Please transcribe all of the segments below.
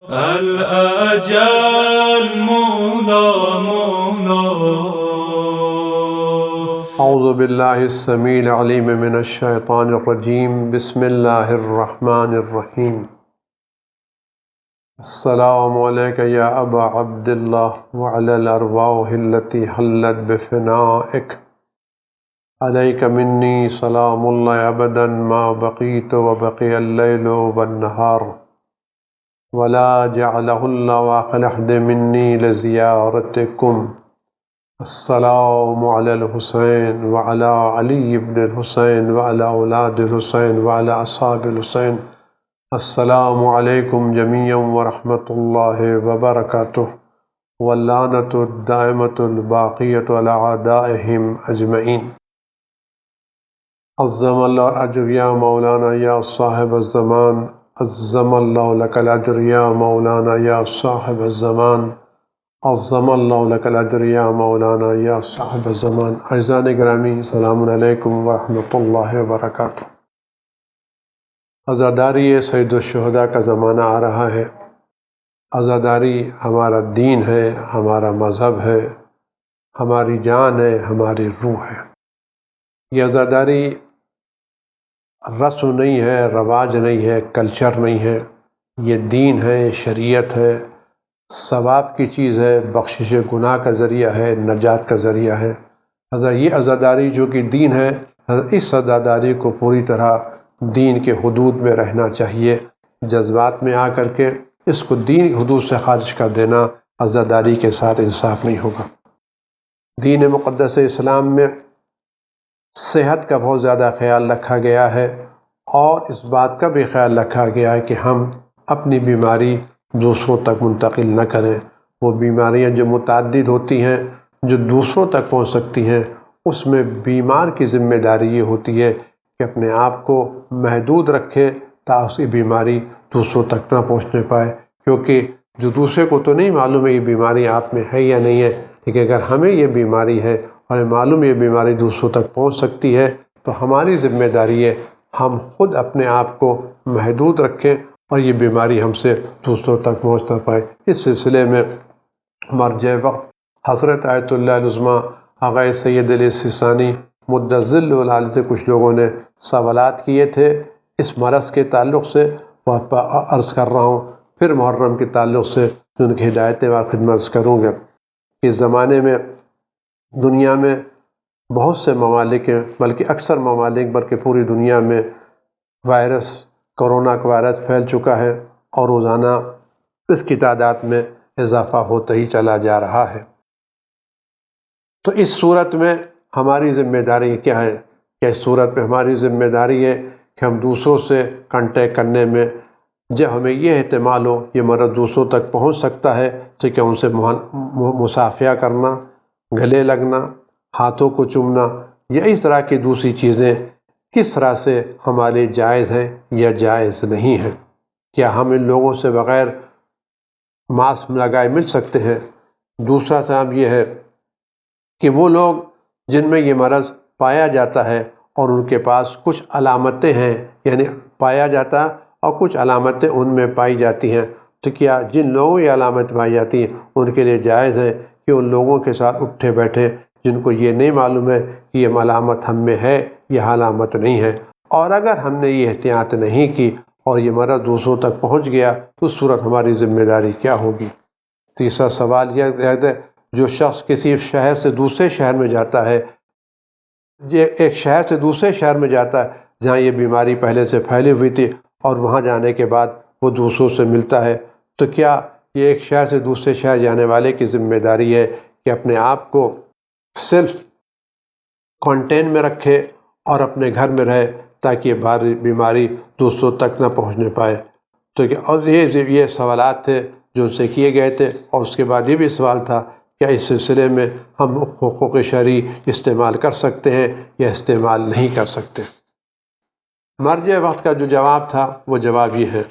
الأجل مولا مولا. اعوذ باللہ السمیع العلیم من الشیطان الرجیم. بسم اللہ الرحمن الرحیم. السلام علیک یا ابا عبداللہ وعلی الارواح التي حلت بفنائک. علیک منی سلام اللہ ابدا ما بقیت وبقی اللیل والنہار. ولا جعلہ اللہ آخر عہد منی لزیارتکم. السلام علی الحسین وعلی علی بن الحسین وعلی اولاد الحسین وعلی اصحاب الحسین. السلام علیکم جمیعا ورحمۃ اللہ وبرکاتہ. واللعنۃ الدائمۃ الباقیۃ علی اعدائہم اجمعین. عظم اللہ اجر یا مولانا یا صاحب الزمان. عظم اللہ لک الاجر یا مولانا یا صاحب الزمان. عظم اللہ لک الاجر یا مولانا یا صاحب الزمان. اعزان گرامی، السلام علیکم ورحمۃ اللہ وبرکاتہ. عزاداری سید الشہداء کا زمانہ آ رہا ہے. عزاداری ہمارا دین ہے، ہمارا مذہب ہے، ہماری جان ہے، ہماری روح ہے. یہ عزاداری رسم نہیں ہے، رواج نہیں ہے، کلچر نہیں ہے. یہ دین ہے، شریعت ہے، ثواب کی چیز ہے، بخشش گناہ کا ذریعہ ہے، نجات کا ذریعہ ہے. یہ عزاداری جو کہ دین ہے، اس عزاداری کو پوری طرح دین کے حدود میں رہنا چاہیے. جذبات میں آ کر کے اس کو دین کی حدود سے خارج کر دینا عزاداری کے ساتھ انصاف نہیں ہوگا. دین مقدس اسلام میں صحت کا بہت زیادہ خیال رکھا گیا ہے، اور اس بات کا بھی خیال رکھا گیا ہے کہ ہم اپنی بیماری دوسروں تک منتقل نہ کریں. وہ بیماریاں جو متعدد ہوتی ہیں، جو دوسروں تک پہنچ سکتی ہیں، اس میں بیمار کی ذمہ داری یہ ہوتی ہے کہ اپنے آپ کو محدود رکھے تاکہ اس کی بیماری دوسروں تک نہ پہنچنے پائے. کیونکہ جو دوسرے کو تو نہیں معلوم ہے یہ بیماری آپ میں ہے یا نہیں ہے، لیکن اگر ہمیں یہ بیماری ہے اور معلوم یہ بیماری دوسروں تک پہنچ سکتی ہے تو ہماری ذمہ داری ہے ہم خود اپنے آپ کو محدود رکھیں اور یہ بیماری ہم سے دوسروں تک پہنچ نہ پائے. اس سلسلے میں مرجع وقت حضرت آیت اللہ العظمیٰ آغا سید علی سیستانی مدظل العالی سے کچھ لوگوں نے سوالات کیے تھے اس مرض کے تعلق سے. وہ عرض کر رہا ہوں، پھر محرم کے تعلق سے ان کی ہدایتیں و خدمت کروں گا. اس زمانے میں دنیا میں بہت سے ممالک ہیں، بلکہ اکثر ممالک بلکہ پوری دنیا میں کرونا کا وائرس پھیل چکا ہے، اور روزانہ اس کی تعداد میں اضافہ ہوتا ہی چلا جا رہا ہے. تو اس صورت میں ہماری ذمہ داری کیا ہے؟ کہ اس صورت میں ہماری ذمہ داری ہے کہ ہم دوسروں سے کانٹیکٹ کرنے میں جب ہمیں یہ احتمال ہو یہ مرض دوسروں تک پہنچ سکتا ہے تو کیا ان سے مصافحہ کرنا، گلے لگنا، ہاتھوں کو چومنا یا اس طرح کی دوسری چیزیں کس طرح سے ہمارے جائز ہیں یا جائز نہیں ہیں. کیا ہم ان لوگوں سے بغیر ماسک لگائے مل سکتے ہیں؟ دوسرا صاحب یہ ہے کہ وہ لوگ جن میں یہ مرض پایا جاتا ہے اور ان کے پاس کچھ علامتیں ہیں، یعنی پایا جاتا اور کچھ علامتیں ان میں پائی جاتی ہیں، تو کیا جن لوگوں یہ علامت پائی جاتی ہیں ان کے لیے جائز ہے کہ ان لوگوں کے ساتھ اٹھے بیٹھے جن کو یہ نہیں معلوم ہے کہ یہ علامت ہم میں ہے یا علامت نہیں ہے؟ اور اگر ہم نے یہ احتیاط نہیں کی اور یہ مرض دوسروں تک پہنچ گیا تو اس صورت ہماری ذمہ داری کیا ہوگی؟ تیسرا سوال یہ ہے، جو شخص کسی شہر سے دوسرے شہر میں جاتا ہے، یہ ایک شہر سے دوسرے شہر میں جاتا ہے جہاں یہ بیماری پہلے سے پھیلی ہوئی تھی، اور وہاں جانے کے بعد وہ دوسروں سے ملتا ہے، تو کیا یہ ایک شہر سے دوسرے شہر جانے والے کی ذمہ داری ہے کہ اپنے آپ کو صرف کوارنٹین میں رکھے اور اپنے گھر میں رہے تاکہ یہ بیماری دوسروں تک نہ پہنچنے پائے؟ تو اور یہ سوالات تھے جو ان سے کیے گئے تھے. اور اس کے بعد یہ بھی سوال تھا کیا اس سلسلے میں ہم حقوق شرعی استعمال کر سکتے ہیں یا استعمال نہیں کر سکتے؟ مرجع وقت کا جو جواب تھا وہ جواب یہ ہے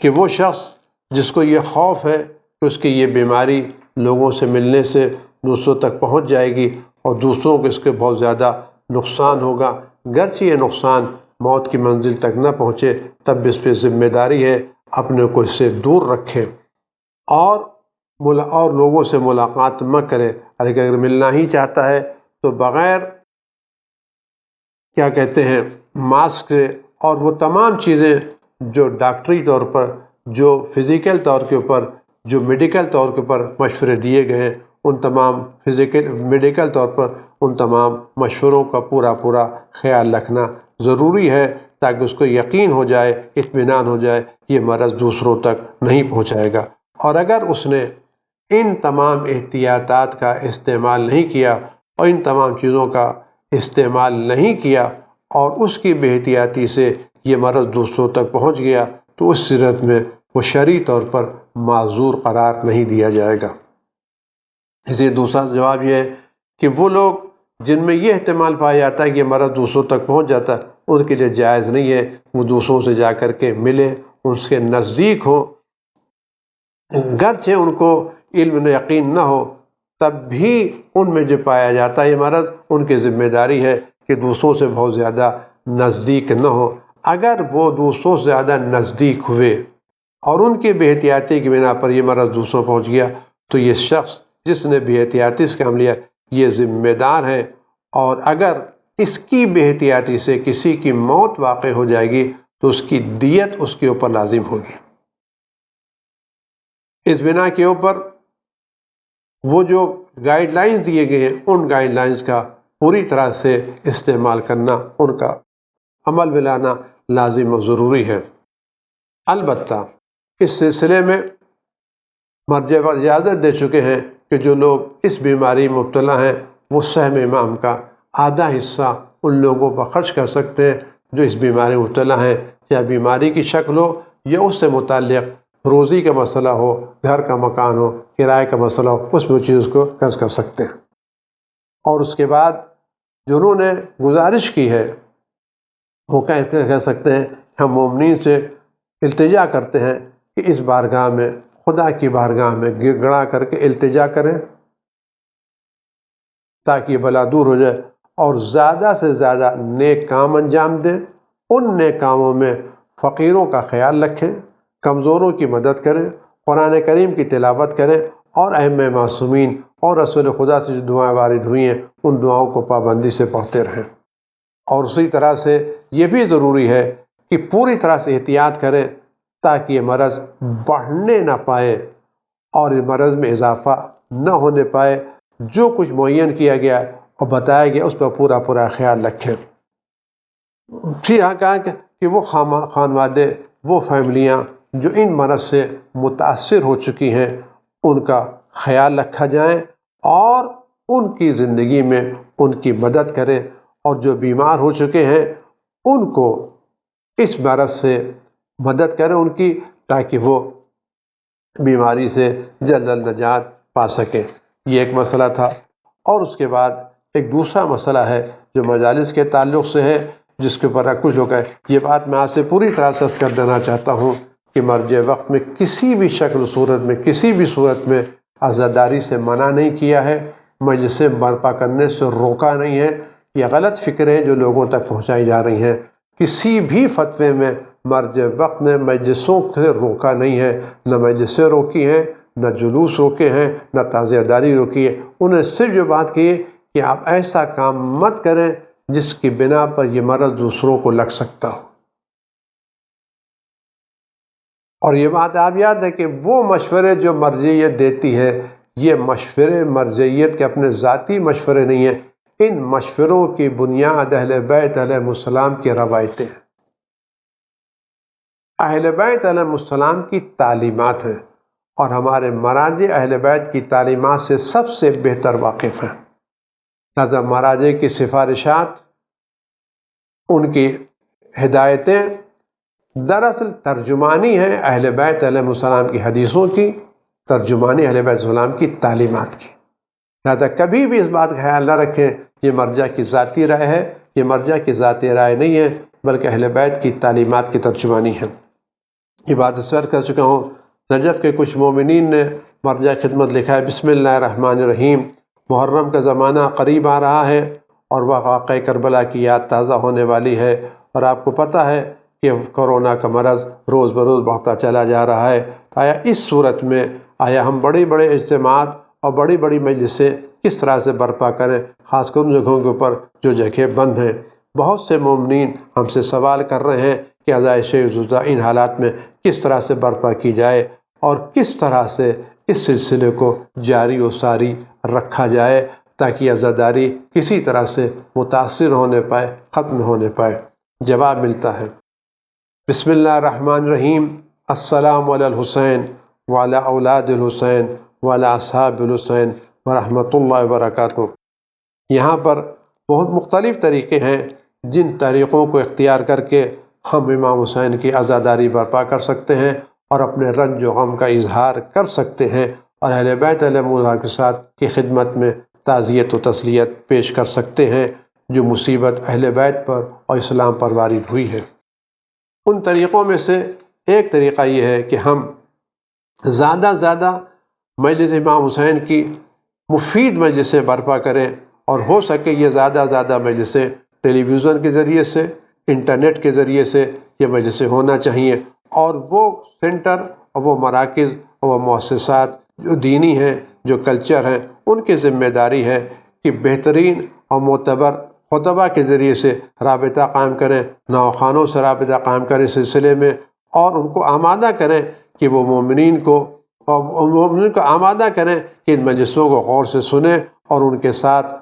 کہ وہ شخص جس کو یہ خوف ہے کہ اس کی یہ بیماری لوگوں سے ملنے سے دوسروں تک پہنچ جائے گی اور دوسروں کو اس کے بہت زیادہ نقصان ہوگا، گرچہ یہ نقصان موت کی منزل تک نہ پہنچے، تب بھی اس پہ ذمہ داری ہے اپنے کو اس سے دور رکھے اور لوگوں سے ملاقات مت کرے۔ اگر ملنا ہی چاہتا ہے تو بغیر کیا کہتے ہیں ماسک سے، اور وہ تمام چیزیں جو ڈاکٹری طور پر، جو فزیکل طور کے اوپر، جو میڈیکل طور کے اوپر مشورے دیے گئے ہیں، ان تمام میڈیکل طور پر ان تمام مشوروں کا پورا خیال رکھنا ضروری ہے، تاکہ اس کو یقین ہو جائے، اطمینان ہو جائے یہ مرض دوسروں تک نہیں پہنچائے گا۔ اور اگر اس نے ان تمام احتیاطات کا استعمال نہیں کیا اور ان تمام چیزوں کا استعمال نہیں کیا اور اس کی بے احتیاطی سے یہ مرض دوسروں تک پہنچ گیا، تو اس صورت میں وہ شرعی طور پر معذور قرار نہیں دیا جائے گا۔ اسی دوسرا جواب یہ ہے کہ وہ لوگ جن میں یہ احتمال پایا جاتا ہے کہ یہ مرض دوسروں تک پہنچ جاتا ہے، ان کے لیے جائز نہیں ہے وہ دوسروں سے جا کر کے ملے، اس کے نزدیک ہوں، گرچہ ان کو علم یقین نہ ہو، تب بھی ان میں جو پایا جاتا ہے یہ مرض، ان کی ذمہ داری ہے کہ دوسروں سے بہت زیادہ نزدیک نہ ہو۔ اگر وہ دوسروں سے زیادہ نزدیک ہوئے اور ان کی بے احتیاطی کی بنا پر یہ مرض دوسروں پہنچ گیا، تو یہ شخص جس نے بے احتیاطی سے کام لیا یہ ذمہ دار ہے، اور اگر اس کی بے احتیاطی سے کسی کی موت واقع ہو جائے گی تو اس کی دیت اس کے اوپر لازم ہوگی۔ اس بنا کے اوپر وہ جو گائیڈ لائنز دیے گئے ہیں، ان گائیڈ لائنز کا پوری طرح سے استعمال کرنا، ان کا عمل میں لانا لازم و ضروری ہے۔ البتہ اس سلسلے میں مرجع اجازت دے چکے ہیں کہ جو لوگ اس بیماری میں مبتلا ہیں وہ سہم امام کا آدھا حصہ ان لوگوں پر خرچ کر سکتے ہیں جو اس بیماری میں مبتلا ہیں، چاہے بیماری کی شکل ہو یا اس سے متعلق روزی کا مسئلہ ہو، گھر کا مکان ہو، کرائے کا مسئلہ ہو، اس میں وہ چیز کو خرچ کر سکتے ہیں۔ اور اس کے بعد جو انہوں نے گزارش کی ہے وہ کہہ سکتے ہیں ہم مومنین سے التجا کرتے ہیں کہ اس بارگاہ میں، خدا کی بارگاہ میں گر گڑا کر کے التجا کریں تاکہ یہ بلا دور ہو جائے، اور زیادہ سے زیادہ نیک کام انجام دیں۔ ان نیک کاموں میں فقیروں کا خیال رکھیں، کمزوروں کی مدد کریں، قرآن کریم کی تلاوت کریں، اور ائمہ معصومین اور رسول خدا سے جو دعائیں وارد ہوئی ہیں ان دعاؤں کو پابندی سے پڑھتے رہیں۔ اور اسی طرح سے یہ بھی ضروری ہے کہ پوری طرح سے احتیاط کریں تاکہ یہ مرض بڑھنے نہ پائے اور اس مرض میں اضافہ نہ ہونے پائے۔ جو کچھ معین کیا گیا اور بتایا گیا اس پر پورا خیال رکھیں۔ پھر یہاں کہا کہ وہ خانوادے، وہ فیملیاں جو ان مرض سے متاثر ہو چکی ہیں ان کا خیال رکھا جائے اور ان کی زندگی میں ان کی مدد کریں، اور جو بیمار ہو چکے ہیں ان کو اس مرض سے مدد کریں ان کی، تاکہ وہ بیماری سے جلد نجات پا سکیں۔ یہ ایک مسئلہ تھا۔ اور اس کے بعد ایک دوسرا مسئلہ ہے جو مجالس کے تعلق سے ہے، جس کے اوپر کچھ لوگ ہے۔ یہ بات میں آپ سے پوری طرح سے کر دینا چاہتا ہوں کہ مرجع وقت میں کسی بھی شکل صورت میں، کسی بھی صورت میں عزاداری سے منع نہیں کیا ہے، مجلسیں برپا کرنے سے روکا نہیں ہے۔ یہ غلط فکریں جو لوگوں تک پہنچائی جا رہی ہیں، کسی بھی فتوے میں مرجع وقت نے مجلسوں سے روکا نہیں ہے، نہ مجلسیں روکی ہیں، نہ جلوس روکے ہیں، نہ تعزیہ داری روکی ہے۔ انہیں صرف جو بات کی ہے کہ آپ ایسا کام مت کریں جس کی بنا پر یہ مرض دوسروں کو لگ سکتا ہو۔ اور یہ بات آپ یاد ہے کہ وہ مشورے جو مرجعیت دیتی ہے، یہ مشورے مرجعیت کے اپنے ذاتی مشورے نہیں ہیں، ان مشوروں کی بنیاد اہل بیت علیہ السلام کی روایتیں ہیں، اہل بیت علیہ السلام کی تعلیمات ہیں، اور ہمارے مراجع اہل بیت کی تعلیمات سے سب سے بہتر واقف ہیں۔ لہذا مراجع کی سفارشات، ان کی ہدایتیں دراصل ترجمانی ہیں اہل بیت علیہ السلام کی حدیثوں کی، ترجمانی اہل بیت السلام کی تعلیمات کی۔ لہذا کبھی بھی اس بات کا خیال نہ رکھیں یہ مرجع کی ذاتی رائے ہے، یہ مرجع کی ذاتی رائے نہیں ہے، بلکہ اہل بیت کی تعلیمات کی ترجمانی ہے۔ یہ بات اس وقت کر چکا ہوں۔ نجف کے کچھ مومنین نے مرجع خدمت لکھا ہے، بسم اللہ الرحمن الرحیم، محرم کا زمانہ قریب آ رہا ہے اور وہ واقعہ کربلا کی یاد تازہ ہونے والی ہے، اور آپ کو پتہ ہے کہ کورونا کا مرض روز بروز بڑھتا چلا جا رہا ہے، تو آیا اس صورت میں آیا ہم بڑے بڑے اجتماعات اور بڑی بڑی مجلسیں کس طرح سے برپا کریں، خاص کر ان جگہوں کے اوپر جو جگہ بند ہیں۔ بہت سے مومنین ہم سے سوال کر رہے ہیں کہ عزائے روزہ ان حالات میں کس طرح سے برپا کی جائے اور کس طرح سے اس سلسلے کو جاری و ساری رکھا جائے تاکہ عزاداری کسی طرح سے متاثر ہونے پائے، ختم ہونے پائے۔ جواب ملتا ہے، بسم اللہ الرحمن الرحیم، السلام علی الحسین وعلی اولاد الحسین وعلی اصحاب الحسین ورحمۃ اللہ وبرکاتہ۔ یہاں پر بہت مختلف طریقے ہیں جن طریقوں کو اختیار کر کے ہم امام حسین کی عزاداری برپا کر سکتے ہیں اور اپنے رنج و غم کا اظہار کر سکتے ہیں اور اہل بیت علیہم السلام کے ساتھ کی خدمت میں تعزیت و تسلیت پیش کر سکتے ہیں جو مصیبت اہل بیت پر اور اسلام پر وارد ہوئی ہے۔ ان طریقوں میں سے ایک طریقہ یہ ہے کہ ہم زیادہ زیادہ مجلس امام حسین کی مفید مجلسیں برپا کریں، اور ہو سکے یہ زیادہ زیادہ مجلسیں ٹیلی ویژن کے ذریعے سے، انٹرنیٹ کے ذریعے سے یہ مجلسیں ہونا چاہیے، اور وہ سینٹر اور وہ مراکز اور وہ مؤسسات جو دینی ہیں، جو کلچر ہیں، ان کی ذمہ داری ہے کہ بہترین اور معتبر خطبہ کے ذریعے سے رابطہ قائم کریں، نوخوانوں سے رابطہ قائم کریں اس سلسلے میں، اور ان کو آمادہ کریں کہ وہ مومنین کو آمادہ کریں کہ ان مجلسوں کو غور سے سنیں اور ان کے ساتھ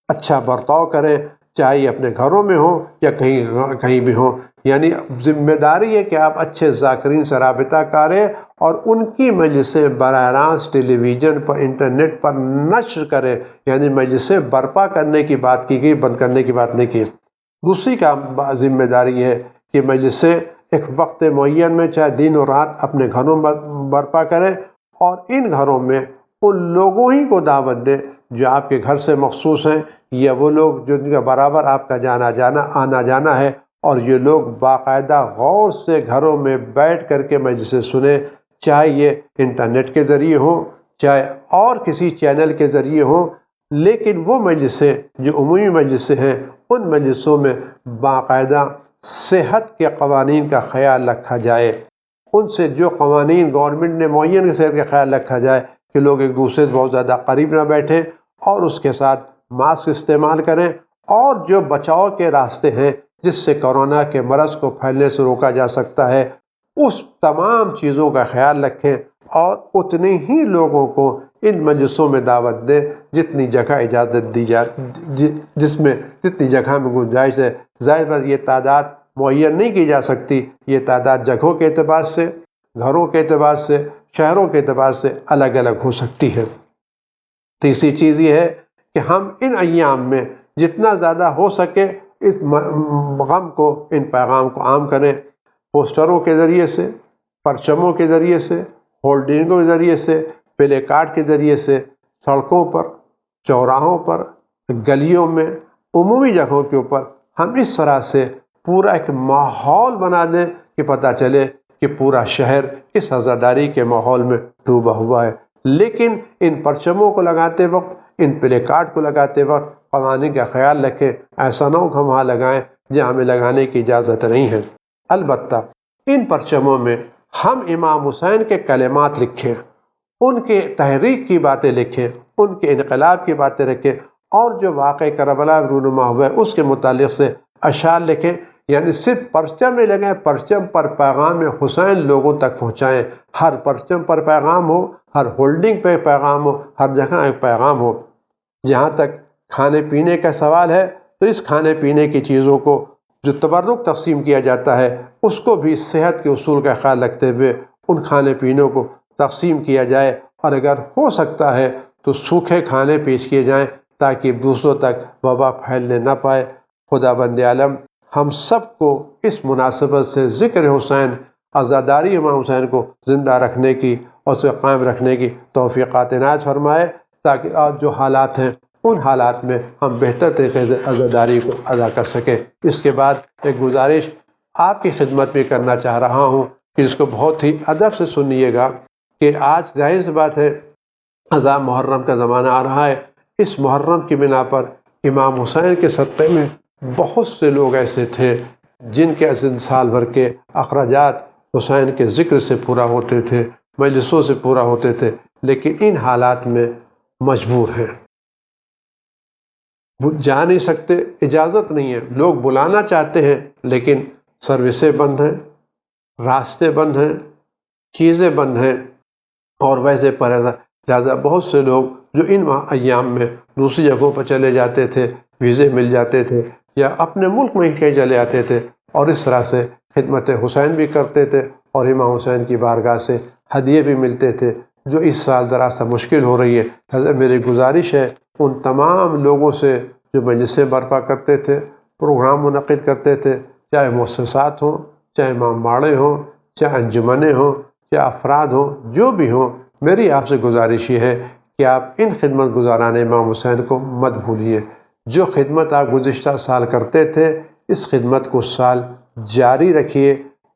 اچھا برتاؤ کریں، چاہے اپنے گھروں میں ہوں یا کہیں بھی ہوں۔ یعنی ذمہ داری ہے کہ آپ اچھے ذاکرین سے رابطہ کریں اور ان کی مجلسیں براہ راست ٹیلی ویژن پر، انٹرنیٹ پر نشر کریں۔ یعنی مجلسیں برپا کرنے کی بات کی گئی، بند کرنے کی بات نہیں کی۔ دوسری کا ذمہ داری ہے کہ مجلسیں ایک وقت معین میں چاہے دن اور رات اپنے گھروں میں برپا کریں، اور ان گھروں میں ان لوگوں ہی کو دعوت دیں جو آپ کے گھر سے مخصوص ہیں، یا وہ لوگ جن کا برابر آپ کا آنا جانا ہے، اور یہ لوگ باقاعدہ غور سے گھروں میں بیٹھ کر کے مجلسیں سنیں، چاہے یہ انٹرنیٹ کے ذریعے ہوں، چاہے اور کسی چینل کے ذریعے ہوں، لیکن وہ مجلسیں جو عمومی مجلسیں ہیں ان مجلسوں میں باقاعدہ صحت کے قوانین کا خیال رکھا جائے۔ ان سے جو قوانین گورنمنٹ نے معین صحت کا خیال رکھا جائے کہ لوگ ایک دوسرے سے بہت زیادہ قریب نہ بیٹھیں، اور اس کے ساتھ ماسک استعمال کریں، اور جو بچاؤ کے راستے ہیں جس سے کورونا کے مرض کو پھیلنے سے روکا جا سکتا ہے، اس تمام چیزوں کا خیال رکھیں، اور اتنے ہی لوگوں کو ان مجلسوں میں دعوت دیں جتنی جگہ اجازت دی جائے، جتنی جگہ میں گنجائش ہے۔ ظاہر ہے یہ تعداد معین نہیں کی جا سکتی، یہ تعداد جگہوں کے اعتبار سے، گھروں کے اعتبار سے، شہروں کے اعتبار سے الگ الگ ہو سکتی ہے۔ تیسری چیز یہ ہے کہ ہم ان ایام میں جتنا زیادہ ہو سکے اس غم کو، ان پیغام کو عام کریں، پوسٹروں کے ذریعے سے، پرچموں کے ذریعے سے، ہولڈنگوں کے ذریعے سے، پلے کارڈ کے ذریعے سے، سڑکوں پر، چوراہوں پر، گلیوں میں، عمومی جگہوں کے اوپر ہم اس طرح سے پورا ایک ماحول بنا دیں کہ پتہ چلے کہ پورا شہر اس عزاداری کے ماحول میں ڈوبا ہوا ہے۔ لیکن ان پرچموں کو لگاتے وقت، ان پلے کارڈ کو لگاتے وقت قوانین کا خیال رکھیں، ایسا نہ ہو کہ ہم وہاں لگائیں جہاں ہمیں لگانے کی اجازت نہیں ہے۔ البتہ ان پرچموں میں ہم امام حسین کے کلمات لکھیں، ان کے تحریک کی باتیں لکھیں، ان کے انقلاب کی باتیں رکھیں، اور جو واقعہ کربلا میں رونما ہوا ہے اس کے متعلق سے اشعار لکھیں۔ یعنی صرف پرچم میں لگیں، پرچم پر پیغام حسین لوگوں تک پہنچائیں، ہر پرچم پر پیغام ہو، ہر ہولڈنگ پہ پیغام ہو، ہر جگہ ایک پیغام ہو۔ جہاں تک کھانے پینے کا سوال ہے تو اس کھانے پینے کی چیزوں کو جو تبرک تقسیم کیا جاتا ہے اس کو بھی صحت کے اصول کا خیال رکھتے ہوئے ان کھانے پینے کو تقسیم کیا جائے، اور اگر ہو سکتا ہے تو سوکھے کھانے پیش کیے جائیں تاکہ دوسروں تک وبا پھیلنے نہ پائے۔ خدا بند عالم ہم سب کو اس مناسبت سے ذکر حسین، عزاداری امام حسین کو زندہ رکھنے کی اور اسے قائم رکھنے کی توفیقات عنایت فرمائے، تاکہ آج جو حالات ہیں ان حالات میں ہم بہتر طریقے سے عزاداری کو ادا کر سکیں۔ اس کے بعد ایک گزارش آپ کی خدمت میں کرنا چاہ رہا ہوں کہ اس کو بہت ہی ادب سے سنیے گا کہ آج ظاہر سی بات ہے اذان محرم کا زمانہ آ رہا ہے۔ اس محرم کی بنا پر امام حسین کے صدقے میں بہت سے لوگ ایسے تھے جن کے سال بھر کے اخراجات حسین کے ذکر سے پورا ہوتے تھے، مجلسوں سے پورا ہوتے تھے، لیکن ان حالات میں مجبور ہیں، جا نہیں سکتے، اجازت نہیں ہے، لوگ بلانا چاہتے ہیں لیکن سروسیں بند ہیں، راستے بند ہیں، چیزیں بند ہیں، اور ویسے پر لہٰذا بہت سے لوگ جو ان ایام میں دوسری جگہوں پر چلے جاتے تھے، ویزے مل جاتے تھے، یا اپنے ملک میں ہی کہیں چلے آتے تھے، اور اس طرح سے خدمت حسین بھی کرتے تھے، اور امام حسین کی بارگاہ سے ہدیے بھی ملتے تھے، جو اس سال ذرا سا مشکل ہو رہی ہے۔ لہٰذا میری گزارش ہے ان تمام لوگوں سے جو مجلسیں برپا کرتے تھے، پروگرام منعقد کرتے تھے، چاہے مؤسسات ہوں، چاہے امام باڑے ہوں، چاہے انجمنیں ہوں، چاہے افراد ہوں، جو بھی ہوں، میری آپ سے گزارش یہ ہے کہ آپ ان خدمت گزاران امام حسین کو مت بھولیے۔ جو خدمت آپ گزشتہ سال کرتے تھے، اس خدمت کو سال جاری رکھیے،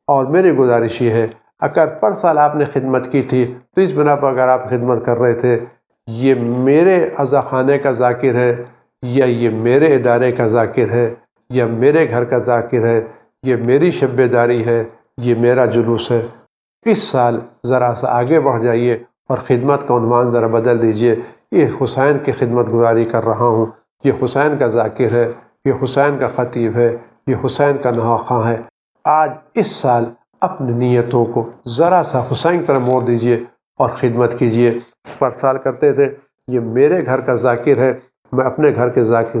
اور میری گزارش یہ ہے اگر پر سال آپ نے خدمت کی تھی تو اس بنا پر اگر آپ خدمت کر رہے تھے، یہ میرے عزا خانے کا ذاکر ہے، یا یہ میرے ادارے کا ذاکر ہے، یا میرے گھر کا ذاکر ہے، یہ میری شب بیداری ہے، یہ میرا جلوس ہے، اس سال ذرا سا آگے بڑھ جائیے اور خدمت کا عنوان ذرا بدل دیجئے۔ یہ حسین کی خدمت گزاری کر رہا ہوں، یہ حسین کا ذاکر ہے، یہ حسین کا خطیب ہے، یہ حسین کا نواخواں ہے۔ آج اس سال اپنی نیتوں کو ذرا سا حسین کی طرف موڑ دیجئے اور خدمت کیجئے۔ پر سال کرتے تھے یہ میرے گھر کا ذاکر ہے، میں اپنے گھر کے ذاکر،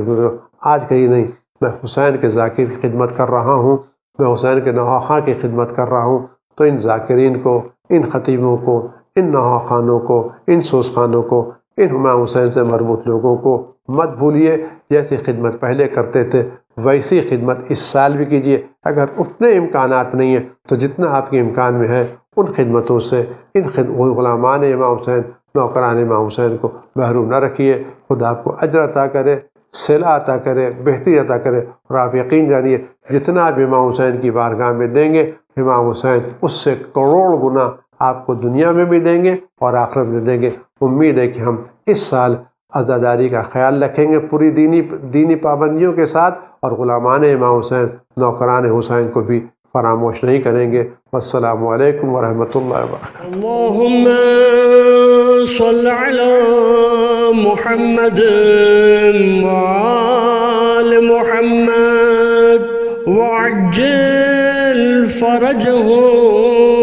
آج کہیں نہیں، میں حسین کے ذاکر کی خدمت کر رہا ہوں، میں حسین کے نواخواں کی خدمت کر رہا ہوں۔ تو ان ذاکرین کو، ان خطیبوں کو، ان نواخوانوں کو، ان سوزخانوں کو، ان امام حسین سے مربوط لوگوں کو مت بھولیے۔ جیسی خدمت پہلے کرتے تھے ویسی خدمت اس سال بھی کیجیے۔ اگر اتنے امکانات نہیں ہیں تو جتنا آپ کے امکان میں ہے ان خدمتوں سے ان غلامان امام حسین، نوکران امام حسین کو محروم نہ رکھیے۔ خدا آپ کو اجر عطا کرے، صلہ عطا کرے، بہتری عطا کرے، اور آپ یقین جانیے جتنا آپ امام حسین کی بارگاہ میں دیں گے، امام حسین اس سے کروڑ گنا آپ کو دنیا میں بھی دیں گے اور آخرت میں دیں گے۔ امید ہے کہ ہم اس سال عزاداری کا خیال رکھیں گے پوری دینی پابندیوں کے ساتھ، اور غلامان امام حسین، نوکران حسین کو بھی فراموش نہیں کریں گے۔ والسلام علیکم ورحمۃ اللہ وبرکاتہ۔ اللہم صل علی محمد وآل محمد وعجل فرجهم